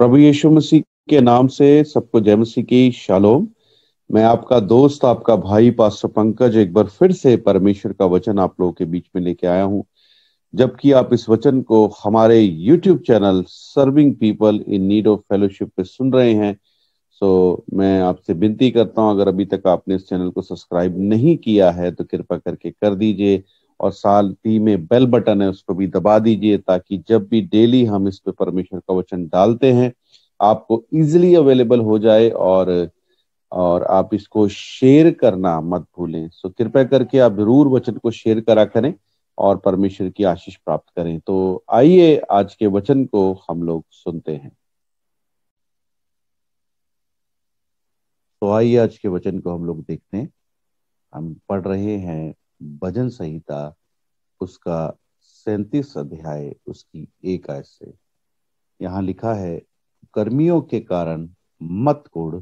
प्रभु यीशु मसीह के नाम से सबको जय मसीह की शालोम। मैं आपका दोस्त, आपका भाई पास्टर पंकज एक बार फिर से परमेश्वर का वचन आप लोगों के बीच में लेके आया हूं। जबकि आप इस वचन को हमारे YouTube channel serving people in need of fellowship पे सुन रहे हैं, सो मैं आपसे विनती करता हूं, अगर अभी तक आपने इस चैनल को सब्सक्राइब नहीं किया है तो कृपा करके कर दीजिए, और साथ ही में बेल बटन है उसको भी दबा दीजिए, ताकि जब भी डेली हम इस पे परमेश्वर का वचन डालते हैं आपको इजीली अवेलेबल हो जाए, और आप इसको शेयर करना मत भूलें। सो कृपया करके आप जरूर वचन को शेयर करा करें और परमेश्वर की आशीष प्राप्त करें। तो आइए आज के वचन को हम लोग सुनते हैं। तो आइए आज के वचन को हम लोग देखते हैं। हम पढ़ रहे हैं भजन संहिता, उसका 37 अध्याय, उसकी 1 आयत से। यहाँ लिखा है, कर्मियों के कारण मत कुढ़,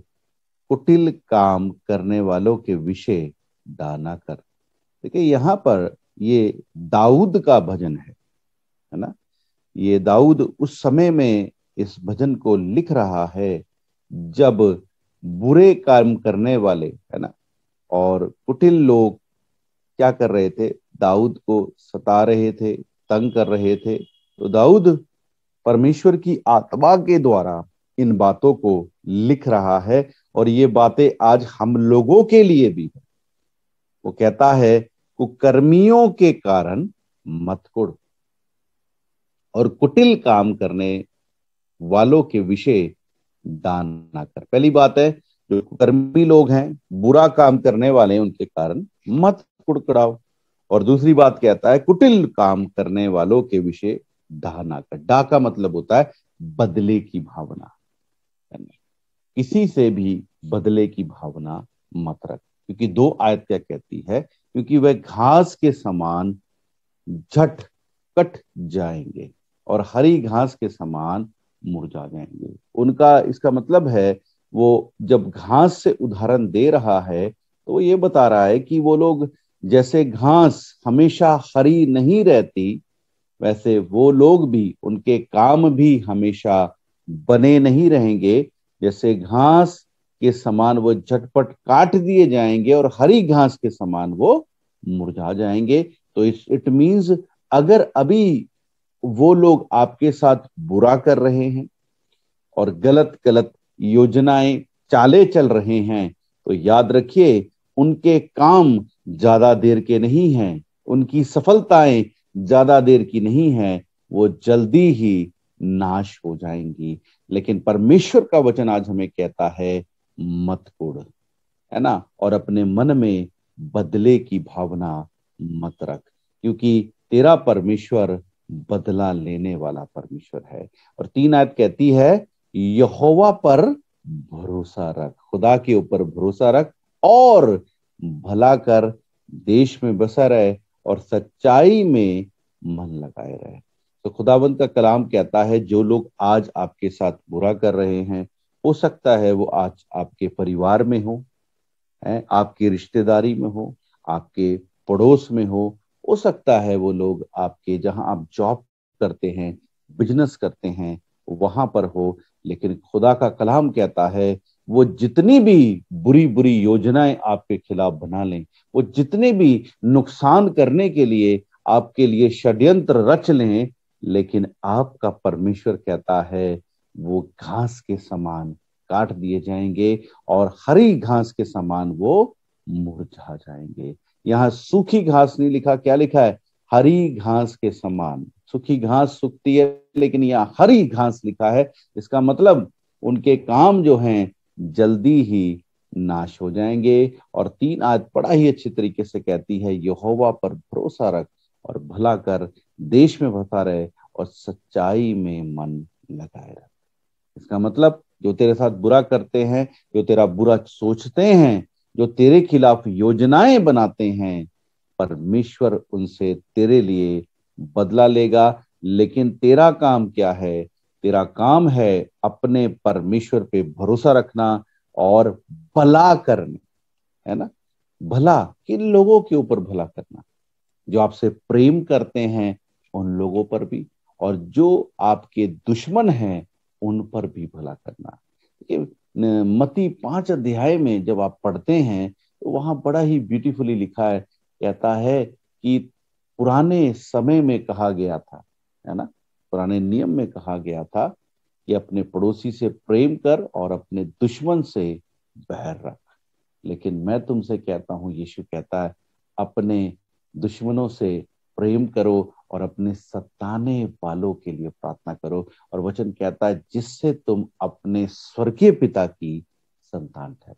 कुटिल काम करने वालों के विषय डाना कर। देखिए यहाँ पर ये दाऊद का भजन है ना। ये दाऊद उस समय में इस भजन को लिख रहा है जब बुरे काम करने वाले, है ना, और कुटिल लोग क्या कर रहे थे, दाऊद को सता रहे थे, तंग कर रहे थे। तो दाऊद परमेश्वर की आत्मा के द्वारा इन बातों को लिख रहा है, और ये बातें आज हम लोगों के लिए भी है। वो कहता है, कुकर्मियों के कारण मत कुढ़ और कुटिल काम करने वालों के विषय दान ना कर। पहली बात है, जो कुकर्मी लोग हैं, बुरा काम करने वाले हैं, उनके कारण मत कुड़कुड़ाओ। और दूसरी बात कहता है, कुटिल काम करने वालों के विषय डा ना कर। डा का मतलब होता है बदले की भावना, किसी से भी बदले की भावना मत रख। क्योंकि 2 आयत क्या कहती है, क्योंकि वह घास के समान झट कट जाएंगे और हरी घास के समान मुरझा जाएंगे। उनका इसका मतलब है, वो जब घास से उदाहरण दे रहा है तो वो ये बता रहा है कि वो लोग जैसे घास हमेशा हरी नहीं रहती, वैसे वो लोग भी, उनके काम भी हमेशा बने नहीं रहेंगे। जैसे घास के समान वो झटपट काट दिए जाएंगे और हरी घास के समान वो मुरझा जाएंगे। तो इट मीन्स, अगर अभी वो लोग आपके साथ बुरा कर रहे हैं और गलत गलत योजनाएं चाले चल रहे हैं, तो याद रखिए, उनके काम ज्यादा देर के नहीं हैं, उनकी सफलताएं ज्यादा देर की नहीं है, वो जल्दी ही नाश हो जाएंगी। लेकिन परमेश्वर का वचन आज हमें कहता है, मत कुढ़, है ना, और अपने मन में बदले की भावना मत रख, क्योंकि तेरा परमेश्वर बदला लेने वाला परमेश्वर है। और 3 आयत कहती है, यहोवा पर भरोसा रख, खुदा के ऊपर भरोसा रख और भला कर, देश में बसा रहे और सच्चाई में मन लगाए रहे। तो खुदावंद का कलाम कहता है, जो लोग आज आपके साथ बुरा कर रहे हैं, हो सकता है वो आज आपके परिवार में हो आपकी रिश्तेदारी में हो, आपके पड़ोस में हो सकता है वो लोग आपके, जहां आप जॉब करते हैं, बिजनेस करते हैं, वहां पर हो। लेकिन खुदा का कलाम कहता है, वो जितनी भी बुरी बुरी योजनाएं आपके खिलाफ बना लें, वो जितने भी नुकसान करने के लिए आपके लिए षड्यंत्र रच लें, लेकिन आपका परमेश्वर कहता है, वो घास के समान काट दिए जाएंगे और हरी घास के समान वो मुरझा जाएंगे। यहाँ सूखी घास नहीं लिखा, क्या लिखा है, हरी घास के समान। सूखी घास सूखती है, लेकिन यहाँ हरी घास लिखा है। इसका मतलब उनके काम जो हैं जल्दी ही नाश हो जाएंगे। और 3 आयत बड़ा ही अच्छी तरीके से कहती है, यहोवा पर भरोसा रख और भला कर, देश में बसा रहे और सच्चाई में मन लगाए रख। इसका मतलब, जो तेरे साथ बुरा करते हैं, जो तेरा बुरा सोचते हैं, जो तेरे खिलाफ योजनाएं बनाते हैं, परमेश्वर उनसे तेरे लिए बदला लेगा। लेकिन तेरा काम क्या है, तेरा काम है अपने परमेश्वर पे भरोसा रखना और भला करना, है ना। भला किन लोगों के ऊपर भला करना, जो आपसे प्रेम करते हैं उन लोगों पर भी, और जो आपके दुश्मन हैं उन पर भी भला करना। देखिए, मत्ती 5 अध्याय में जब आप पढ़ते हैं तो वहां बड़ा ही ब्यूटीफुली लिखा है, कहता है कि पुराने समय में कहा गया था, है ना, पुराने नियम में कहा गया था कि अपने पड़ोसी से प्रेम कर और अपने दुश्मन से बैर रख। लेकिन मैं तुमसे कहता हूं, यीशु कहता है, अपने दुश्मनों से प्रेम करो और अपने सताने वालों के लिए प्रार्थना करो। और वचन कहता है जिससे तुम अपने स्वर्गीय पिता की संतान ठहरो।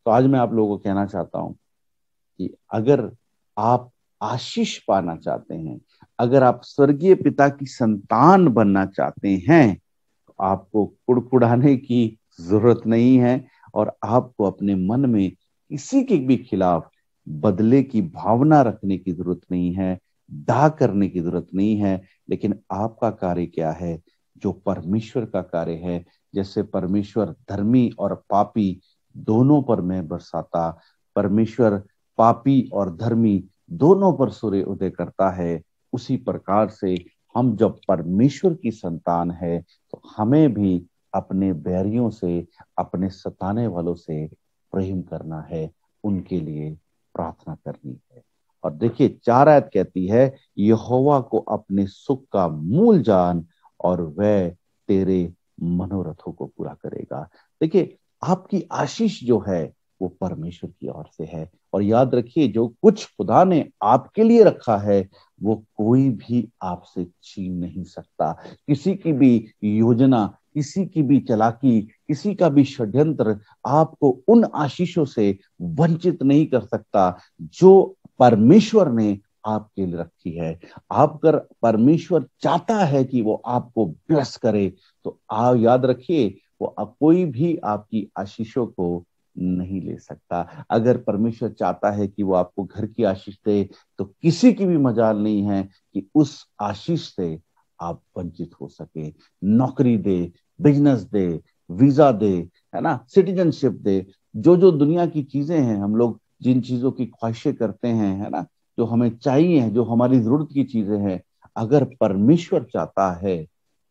तो आज मैं आप लोगों को कहना चाहता हूं कि अगर आप आशीष पाना चाहते हैं, अगर आप स्वर्गीय पिता की संतान बनना चाहते हैं, तो आपको कुड़कुड़ाने की जरूरत नहीं है और आपको अपने मन में किसी के भी खिलाफ बदले की भावना रखने की जरूरत नहीं है, दाह करने की जरूरत नहीं है। लेकिन आपका कार्य क्या है? जो परमेश्वर का कार्य है। जैसे परमेश्वर धर्मी और पापी दोनों पर मैं बरसाता, परमेश्वर पापी और धर्मी दोनों पर सूर्य उदय करता है, उसी प्रकार से हम जब परमेश्वर की संतान है तो हमें भी अपने बैरियों से, अपने सताने वालों से प्रेम करना है, उनके लिए प्रार्थना करनी है। और देखिए 4 आयत कहती है, यहोवा को अपने सुख का मूल जान और वह तेरे मनोरथों को पूरा करेगा। देखिए, आपकी आशीष जो है वो परमेश्वर की ओर से है। और याद रखिए, जो कुछ खुदा ने आपके लिए रखा है वो कोई भी आपसे छीन नहीं सकता। किसी की भी योजना, किसी की भी चालाकी, किसी का भी षड्यंत्र आपको उन आशीषों से वंचित नहीं कर सकता जो परमेश्वर ने आपके लिए रखी है। आप अगर परमेश्वर चाहता है कि वो आपको ब्लेस करे, तो आप याद रखिए, वो कोई भी आपकी आशीषों को नहीं ले सकता। अगर परमेश्वर चाहता है कि वो आपको घर की आशीष दे, तो किसी की भी मजाल नहीं है कि उस आशीष से आप वंचित हो सके। नौकरी दे, बिजनेस दे, वीजा दे, है ना, सिटीजनशिप दे, जो जो दुनिया की चीजें हैं, हम लोग जिन चीजों की ख्वाहिशें करते हैं, है ना, जो हमें चाहिए, जो हमारी जरूरत की चीजें हैं, अगर परमेश्वर चाहता है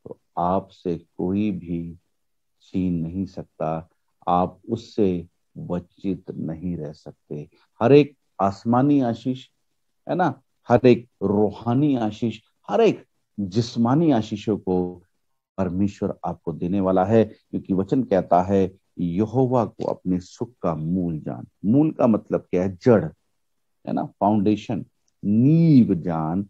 तो आपसे कोई भी छीन नहीं सकता। आप उससे वंचित नहीं रह सकते। हर एक आसमानी आशीष, है ना, हर एक रूहानी आशीष, हर एक जिस्मानी आशीषों को परमेश्वर आपको देने वाला है। क्योंकि वचन कहता है, यहोवा को अपने सुख का मूल जान। मूल का मतलब क्या है? जड़, है ना, फाउंडेशन, नींव जान,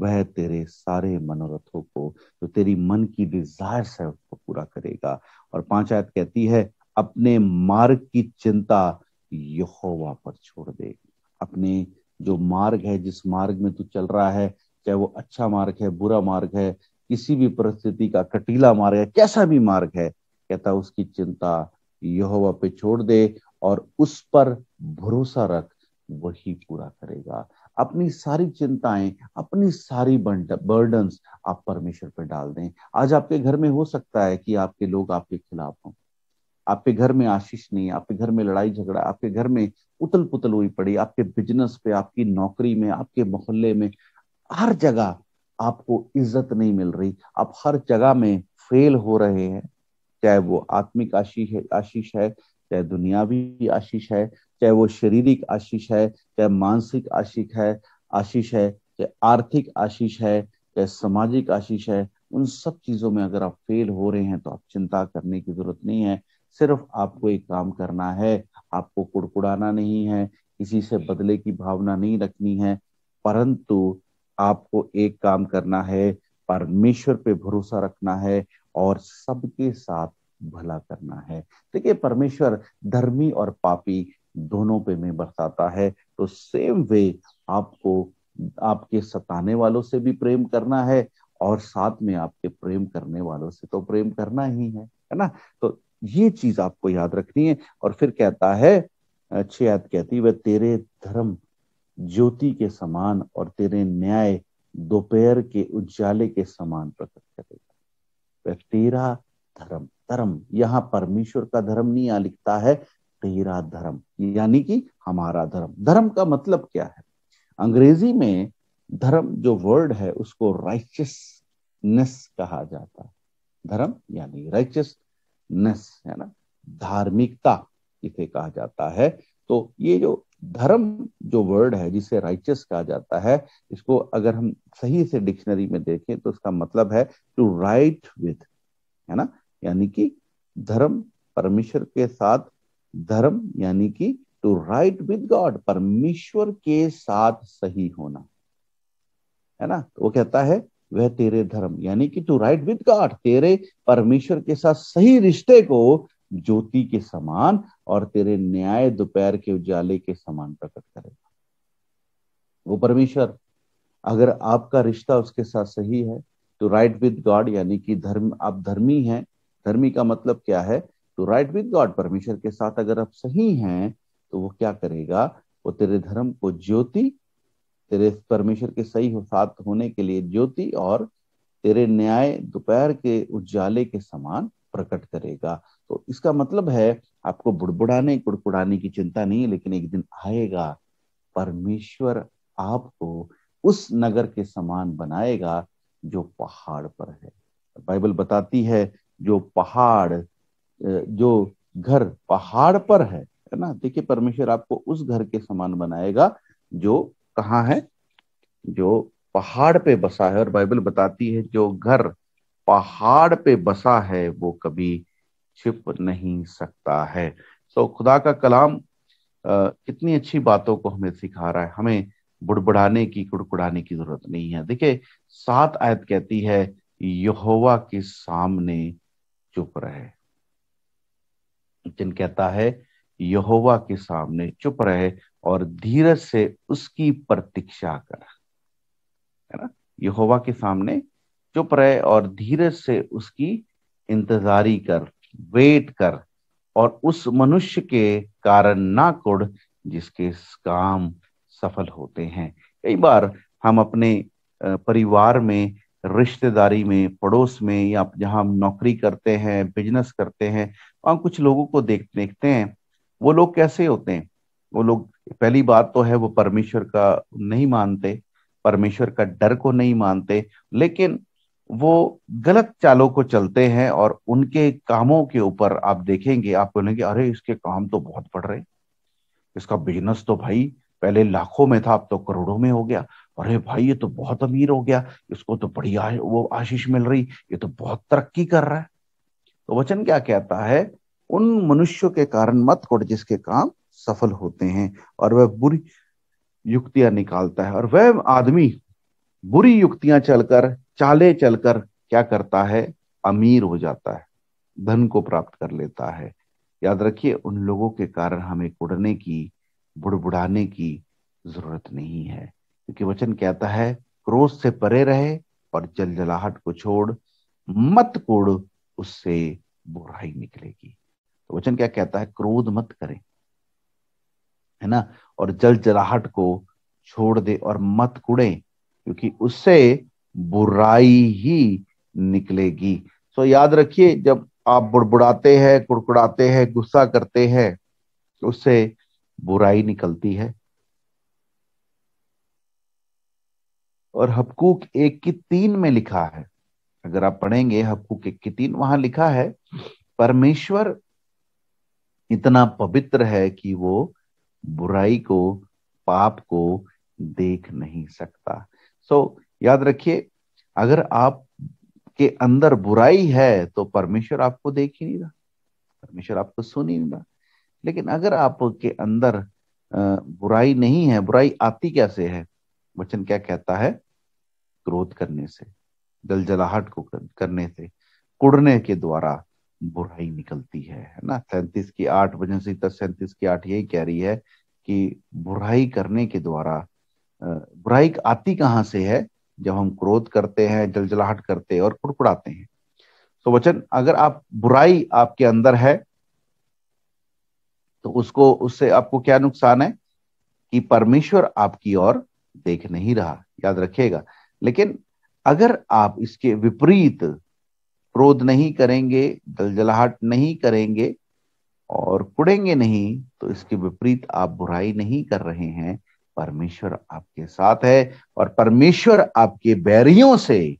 वह तेरे सारे मनोरथों को, जो तेरी मन की डिजायर्स है, उसको पूरा करेगा। और 5 आयत कहती है, अपने मार्ग की चिंता यहोवा पर छोड़ दे। अपने जो मार्ग है, जिस मार्ग में तू चल रहा है, चाहे वो अच्छा मार्ग है, बुरा मार्ग है, किसी भी परिस्थिति का कटीला मार्ग है, कैसा भी मार्ग है, कहता उसकी चिंता यहोवा पे छोड़ दे और उस पर भरोसा रख, वही पूरा करेगा। अपनी सारी चिंताएं, अपनी सारी बर्डन्स आप परमेश्वर पे डाल दें। आज आपके घर में हो सकता है कि आपके लोग आपके खिलाफ हों, आपके घर में आशीष नहीं, आपके घर में लड़ाई झगड़ा, आपके घर में उतल पुतल हुई पड़ी, आपके बिजनेस पे, आपकी नौकरी में, आपके मोहल्ले में, हर जगह आपको इज्जत नहीं मिल रही, आप हर जगह में फेल हो रहे हैं। चाहे वो आत्मिक आशीष है, चाहे दुनियावी आशीष है, चाहे वो शारीरिक आशीष है, चाहे मानसिक आशीष है, चाहे आर्थिक आशीष है, चाहे सामाजिक आशीष है, उन सब चीजों में अगर आप फेल हो रहे हैं तो आप चिंता करने की जरूरत नहीं है। सिर्फ आपको एक काम करना है, आपको कुड़कुड़ाना नहीं है, किसी से बदले की भावना नहीं रखनी है, परंतु आपको एक काम करना है, परमेश्वर पे भरोसा रखना है और सबके साथ भला करना है। देखिए, परमेश्वर धर्मी और पापी दोनों पे में बरसाता है। तो सेम वे आपको आपके सताने वालों से भी प्रेम करना है और साथ में आपके प्रेम करने वालों से तो प्रेम करना ही है ना। तो ये चीज आपको याद रखनी है। और फिर कहता है, 6 आयत कहती है, वह तेरे धर्म ज्योति के समान और तेरे न्याय दोपहर के उजाले के समान प्रकट करेगा। वह तेरा धर्म, धर्म यहाँ परमेश्वर का धर्म नहीं, यहाँ लिखता है तेरा धर्म, यानी कि हमारा धर्म। धर्म का मतलब क्या है? अंग्रेजी में धर्म जो वर्ड है उसको राइचियसनेस कहा जाता है। धर्म यानी राइचियसनेस, है ना, धार्मिकता इसे कहा जाता है। तो ये जो धर्म जो वर्ड है जिसे राइचियस कहा जाता है, इसको अगर हम सही से डिक्शनरी में देखें तो इसका मतलब है टू राइट विद, है ना, यानी कि धर्म परमेश्वर के साथ, धर्म यानी कि टू राइट विद गॉड, परमेश्वर के साथ सही होना, है ना। तो वो कहता है वह तेरे धर्म यानी कि टू राइट विद गॉड, तेरे परमेश्वर के साथ सही रिश्ते को ज्योति के समान और तेरे न्याय दोपहर के उजाले के समान प्रकट करेगा। वो परमेश्वर, अगर आपका रिश्ता उसके साथ सही है, टू राइट विद गॉड यानी कि धर्म, आप धर्मी हैं। धर्मी का मतलब क्या है? टू राइट विद गॉड, परमेश्वर के साथ अगर आप सही हैं तो वो क्या करेगा? वो तेरे धर्म को ज्योति, तेरे परमेश्वर के सही हो साथ होने के लिए ज्योति, और तेरे न्याय दोपहर के उजाले के समान प्रकट करेगा। तो इसका मतलब है आपको बुड़बुड़ाने कुड़कुड़ाने की चिंता नहीं है, लेकिन एक दिन आएगा परमेश्वर आपको उस नगर के समान बनाएगा जो पहाड़ पर है। बाइबल बताती है जो पहाड़, जो घर पहाड़ पर है ना, देखिए परमेश्वर आपको उस घर के समान बनाएगा जो कहाँ है, जो पहाड़ पे बसा है। और बाइबल बताती है जो घर पहाड़ पे बसा है वो कभी छिप नहीं सकता है। तो खुदा का कलाम कितनी अच्छी बातों को हमें सिखा रहा है। हमें बुड़बुड़ाने की कुड़कुड़ाने की जरूरत नहीं है। देखिए 7 आयत कहती है यहोवा के सामने चुप रहे। जिन कहता है यहोवा के सामने चुप रहे और धीरज से उसकी प्रतीक्षा कर, है ना। यहोवा के सामने चुप रहे और धीरज से उसकी इंतजारी कर, वेट कर, और उस मनुष्य के कारण ना कुड़ जिसके काम सफल होते हैं। कई बार हम अपने परिवार में, रिश्तेदारी में, पड़ोस में, या जहां हम नौकरी करते हैं, बिजनेस करते हैं, वहां कुछ लोगों को देखते हैं। वो लोग कैसे होते हैं? वो लोग, पहली बात तो है वो परमेश्वर का नहीं मानते, परमेश्वर का डर को नहीं मानते, लेकिन वो गलत चालों को चलते हैं। और उनके कामों के ऊपर आप देखेंगे, आप बोलेंगे अरे इसके काम तो बहुत बढ़ रहे, इसका बिजनेस तो भाई पहले लाखों में था अब तो करोड़ों में हो गया, अरे भाई ये तो बहुत अमीर हो गया, इसको तो बड़ी वो आशीष मिल रही, ये तो बहुत तरक्की कर रहा है। तो वचन क्या कहता है? उन मनुष्यों के कारण मत कुड़ जिसके काम सफल होते हैं, और वह बुरी युक्तियां निकालता है। और वह आदमी बुरी युक्तियां चलकर, चाले चलकर क्या करता है? अमीर हो जाता है, धन को प्राप्त कर लेता है। याद रखिए उन लोगों के कारण हमें कुड़ने की, बुड़बुड़ाने की जरूरत नहीं है, क्योंकि वचन कहता है क्रोध से परे रहे और जलजलाहट को छोड़, मत कुड़ उससे बुराई निकलेगी। तो वचन क्या कहता है? क्रोध मत करें, है ना, और जलजलाहट को छोड़ दे और मत कुड़े, क्योंकि उससे बुराई ही निकलेगी। सो याद रखिए जब आप बुड़बुड़ाते हैं, कुड़कुड़ाते हैं, गुस्सा करते हैं, तो उससे बुराई निकलती है। और हबक्कूक 1:3 में लिखा है, अगर आप पढ़ेंगे हबक्कूक 1:3, वहां लिखा है परमेश्वर इतना पवित्र है कि वो बुराई को, पाप को देख नहीं सकता। याद रखिए अगर आप के अंदर बुराई है तो परमेश्वर आपको देख ही नहीं रहा, परमेश्वर आपको सुन ही नहीं रहा। लेकिन अगर आपके अंदर बुराई नहीं है, बुराई आती कैसे है? वचन क्या कहता है? क्रोध करने से, जलजलाहट को करने से, कुड़ने के द्वारा बुराई निकलती है ना। 37:8, वजन संहिता 37:8 यही कह रही है कि बुराई करने के द्वारा, बुराई आती कहां से है? जब हम क्रोध करते हैं, जलजलाहट करते हैं और कुड़कुड़ाते हैं। तो वचन, अगर आप बुराई आपके अंदर है तो उसको, उससे आपको क्या नुकसान है? कि परमेश्वर आपकी ओर देख नहीं रहा, याद रखिएगा। लेकिन अगर आप इसके विपरीत क्रोध नहीं करेंगे, जलजलाहट नहीं करेंगे और कुड़ेंगे नहीं, तो इसके विपरीत आप बुराई नहीं कर रहे हैं, परमेश्वर आपके साथ है और परमेश्वर आपके बैरियों से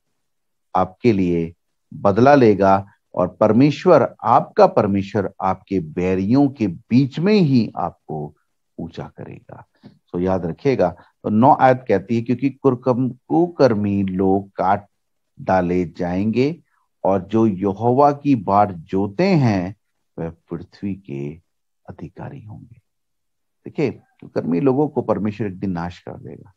आपके लिए बदला लेगा, और परमेश्वर, आपका परमेश्वर, आपके बैरियों के बीच में ही आपको ऊंचा करेगा। तो याद रखिएगा। तो 9 आयत कहती है, क्योंकि कुकर्मी लोग काट डाले जाएंगे, और जो यहोवा की बाट जोते हैं वह पृथ्वी के अधिकारी होंगे। देखिए, कुकर्मी लोगों को परमेश्वर एक दिन नाश कर देगा।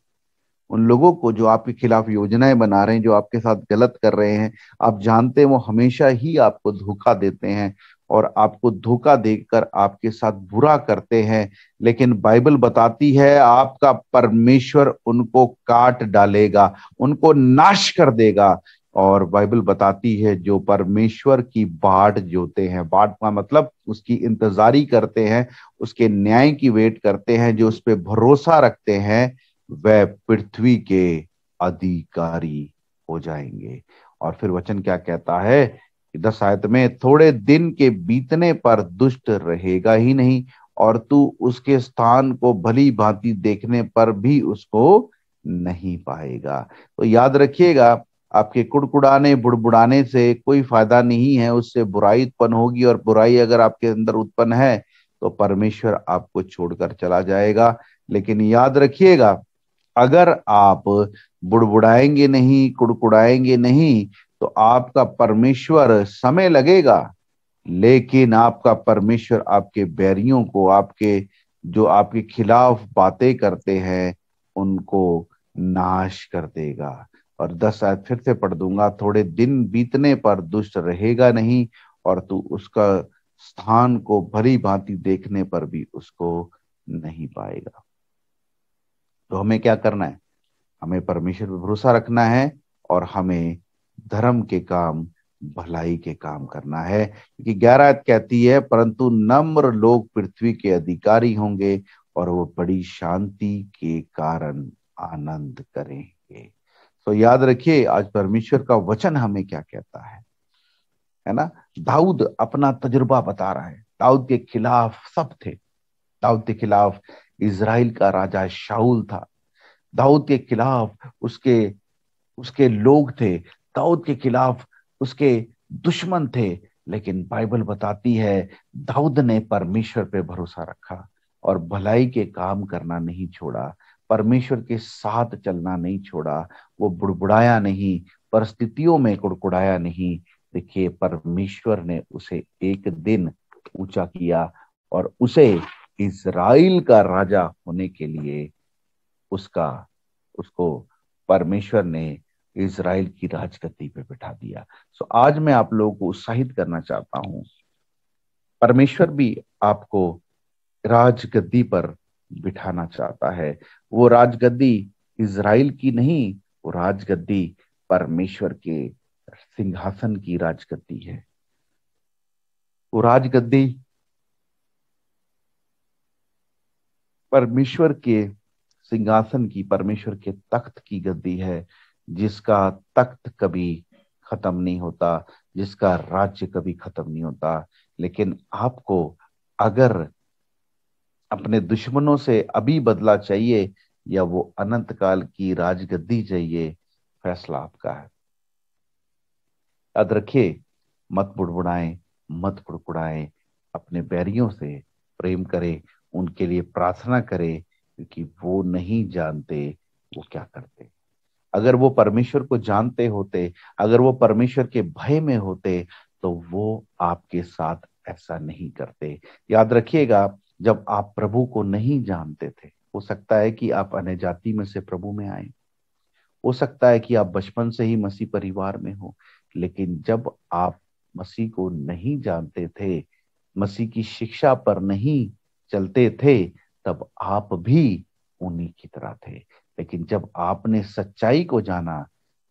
उन लोगों को जो आपके खिलाफ योजनाएं बना रहे हैं, जो आपके साथ गलत कर रहे हैं, आप जानते हैं वो हमेशा ही आपको धोखा देते हैं और आपको धोखा देकर आपके साथ बुरा करते हैं, लेकिन बाइबल बताती है आपका परमेश्वर उनको काट डालेगा, उनको नाश कर देगा। और बाइबल बताती है जो परमेश्वर की बाट जोते हैं, बाट का मतलब उसकी इंतजारी करते हैं, उसके न्याय की वेट करते हैं, जो उस पर भरोसा रखते हैं, वह पृथ्वी के अधिकारी हो जाएंगे। और फिर वचन क्या कहता है कि 10 आयत में, थोड़े दिन के बीतने पर दुष्ट रहेगा ही नहीं, और तू उसके स्थान को भली भांति देखने पर भी उसको नहीं पाएगा। तो याद रखिएगा, आपके कुड़कुड़ाने बुड़बुड़ाने से कोई फायदा नहीं है, उससे बुराई उत्पन्न होगी, और बुराई अगर आपके अंदर उत्पन्न है तो परमेश्वर आपको छोड़कर चला जाएगा। लेकिन याद रखिएगा, अगर आप बुड़बुड़ाएंगे नहीं, कुड़कुड़ाएंगे नहीं, तो आपका परमेश्वर, समय लगेगा लेकिन आपका परमेश्वर आपके बैरियों को, आपके जो आपके खिलाफ बातें करते हैं, उनको नाश कर देगा। और 10 आयत फिर से पढ़ दूंगा, थोड़े दिन बीतने पर दुष्ट रहेगा नहीं, और तू उसका स्थान को भली भांति देखने पर भी उसको नहीं पाएगा। तो हमें क्या करना है? हमें परमेश्वर पर भरोसा रखना है, और हमें धर्म के काम, भलाई के काम करना है, क्योंकि 11 आयत कहती है, परंतु नम्र लोग पृथ्वी के अधिकारी होंगे, और वो बड़ी शांति के कारण आनंद करेंगे। तो याद रखिए, आज परमेश्वर का वचन हमें क्या कहता है ना। दाऊद अपना तजुर्बा बता रहा है। दाऊद के खिलाफ सब थे। दाऊद के खिलाफ इजराइल का राजा शाऊल था। दाऊद के खिलाफ उसके उसके लोग थे। दाऊद के खिलाफ उसके दुश्मन थे। लेकिन बाइबल बताती है दाऊद ने परमेश्वर पे भरोसा रखा और भलाई के काम करना नहीं छोड़ा, परमेश्वर के साथ चलना नहीं छोड़ा। वो बुड़बुड़ाया नहीं, परिस्थितियों में कुड़कुड़ाया नहीं। देखिए, परमेश्वर ने उसे एक दिन ऊंचा किया, और उसे इजराइल का राजा होने के लिए उसका उसको परमेश्वर ने इजराइल की राजगद्दी पे बिठा दिया। सो आज मैं आप लोगों को उत्साहित करना चाहता हूं, परमेश्वर भी आपको राजगद्दी पर बिठाना चाहता है। वो राजगद्दी इजराइल की नहीं, वो राजगद्दी परमेश्वर के सिंहासन की राजगद्दी है। वो राजगद्दी परमेश्वर के सिंहासन की, परमेश्वर के तख्त की गद्दी है, जिसका तख्त कभी खत्म नहीं होता, जिसका राज्य कभी खत्म नहीं होता। लेकिन आपको अगर अपने दुश्मनों से अभी बदला चाहिए, या वो अनंत काल की राजगद्दी चाहिए, फैसला आपका है। याद रखिए, मत बुड़बुड़ाएं, मत कुड़कुड़ाएं, अपने बैरियों से प्रेम करें, उनके लिए प्रार्थना करें, क्योंकि वो नहीं जानते वो क्या करते। अगर वो परमेश्वर को जानते होते, अगर वो परमेश्वर के भय में होते, तो वो आपके साथ ऐसा नहीं करते। याद रखिएगा, जब आप प्रभु को नहीं जानते थे, हो सकता है कि आप अन्य जाति में से प्रभु में आए, हो सकता है कि आप बचपन से ही मसीह परिवार में हो, लेकिन जब आप मसीह को नहीं जानते थे, मसीह की शिक्षा पर नहीं चलते थे, तब आप भी उन्हीं की तरह थे। लेकिन जब आपने सच्चाई को जाना,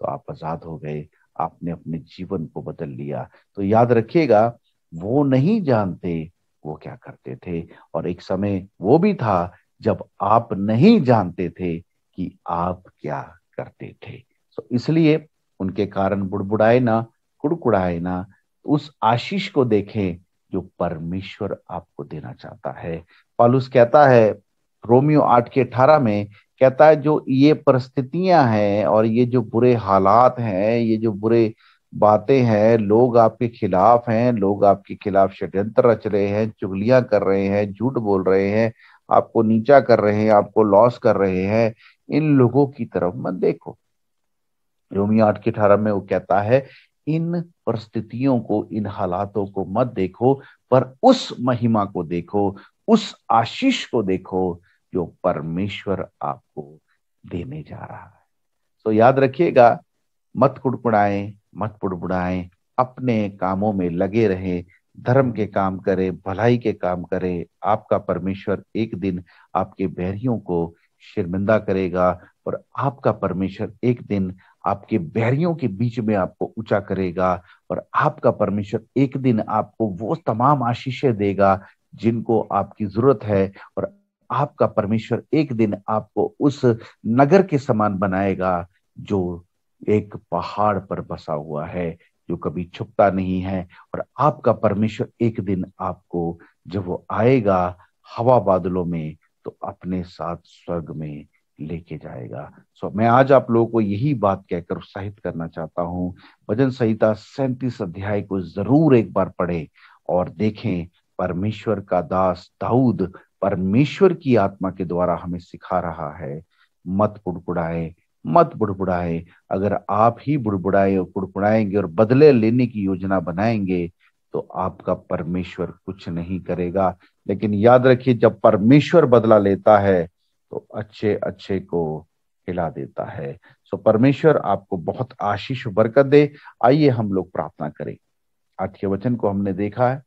तो आप आजाद हो गए, आपने अपने जीवन को बदल लिया। तो याद रखिएगा, वो नहीं जानते वो क्या करते थे, और एक समय वो भी था जब आप नहीं जानते थे कि आप क्या करते थे। तो इसलिए उनके कारण बुड़बुड़ाए ना, कुड़कुड़ाए ना, उस आशीष को देखें जो परमेश्वर आपको देना चाहता है। पौलुस कहता है रोमियो 8 के 18 में, कहता है जो ये परिस्थितियां हैं और ये जो बुरे हालात हैं, ये जो बुरे बातें हैं, लोग आपके खिलाफ हैं, लोग आपके खिलाफ षड्यंत्र रच रहे हैं, चुगलियां कर रहे हैं, झूठ बोल रहे हैं, आपको नीचा कर रहे हैं, आपको लॉस कर रहे हैं, इन लोगों की तरफ मत देखो। रोमियो 8 के 18 में वो कहता है, इन परिस्थितियों को, इन हालातों को मत देखो, पर उस महिमा को देखो, उस आशीष को देखो जो परमेश्वर आपको देने जा रहा है। तो याद रखिएगा, मत कुड़कुड़ाएं, मत बुड़बुड़ाएं, अपने कामों में लगे रहें, धर्म के काम करें, भलाई के काम करें। आपका परमेश्वर एक दिन आपके बैरियों को शर्मिंदा करेगा, और आपका परमेश्वर एक दिन आपके बैरियों के बीच में आपको ऊंचा करेगा, और आपका परमेश्वर एक दिन आपको वो तमाम आशीषें देगा जिनको आपकी जरूरत है। और आपका परमेश्वर एक दिन आपको उस नगर के समान बनाएगा जो एक पहाड़ पर बसा हुआ है, जो कभी छुपता नहीं है। और आपका परमेश्वर एक दिन आपको, जब वो आएगा हवा बादलों में, तो अपने साथ स्वर्ग में लेके जाएगा। मैं आज आप लोगों को यही बात कहकर उत्साहित करना चाहता हूँ, भजन संहिता 37 अध्याय को जरूर एक बार पढ़ें और देखें। परमेश्वर का दास दाऊद परमेश्वर की आत्मा के द्वारा हमें सिखा रहा है, मत कुड़कुड़ाए, मत बुड़बुड़ाए। अगर आप ही बुड़बुड़ाए और कुड़कुड़ाएंगे और बदले लेने की योजना बनाएंगे, तो आपका परमेश्वर कुछ नहीं करेगा। लेकिन याद रखिए, जब परमेश्वर बदला लेता है तो अच्छे अच्छे को खिला देता है। परमेश्वर आपको बहुत आशीष बरकत दे। आइए हम लोग प्रार्थना करें। आज के वचन को हमने देखा है,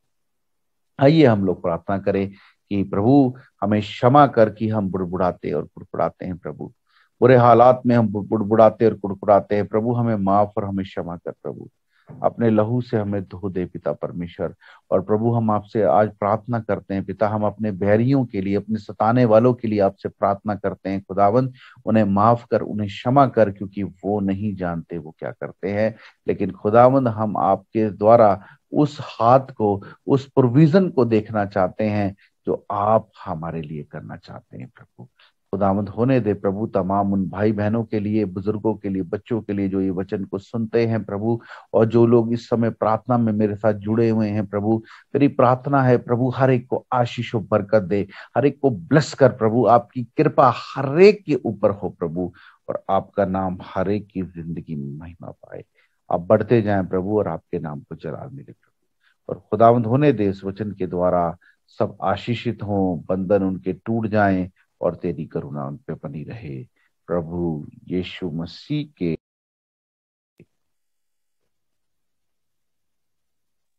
आइए हम लोग प्रार्थना करें कि प्रभु हमें क्षमा कर कि हम बुड़बुड़ाते और कुड़कुड़ाते हैं। प्रभु, बुरे हालात में हम बुड़बुड़ाते और कुड़कुड़ाते हैं। प्रभु हमें माफ और हमें क्षमा कर। प्रभु अपने लहू से हमें धो दे पिता परमेश्वर। और प्रभु हम आपसे आज प्रार्थना करते हैं पिता, हम अपने बैरियों के लिए, अपने सताने वालों के लिए आपसे प्रार्थना करते हैं। खुदावंद उन्हें माफ कर, उन्हें क्षमा कर, क्योंकि वो नहीं जानते वो क्या करते हैं। लेकिन खुदावंद हम आपके द्वारा उस हाथ को, उस प्रोविजन को देखना चाहते हैं जो आप हमारे लिए करना चाहते हैं। प्रभु खुदावंद होने दे प्रभु, तमाम उन भाई बहनों के लिए, बुजुर्गों के लिए, बच्चों के लिए जो ये वचन को सुनते हैं प्रभु, और जो लोग इस समय प्रार्थना में मेरे साथ जुड़े हुए हैं प्रभु, मेरी प्रार्थना है प्रभु, हर एक को आशीष और बरकत दे, हर एक को ब्लेस कर प्रभु। आपकी कृपा हर एक के ऊपर हो प्रभु, और आपका नाम हर एक की जिंदगी में महिमा पाए। आप बढ़ते जाएं प्रभु, और आपके नाम को जलाल मिले प्रभु। और खुदावंद होने दे इस वचन के द्वारा सब आशीषित हों, बंधन उनके टूट जाएं, और तेरी करुणा उन पे बनी रहे। प्रभु यीशु मसीह के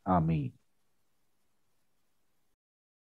आमीन।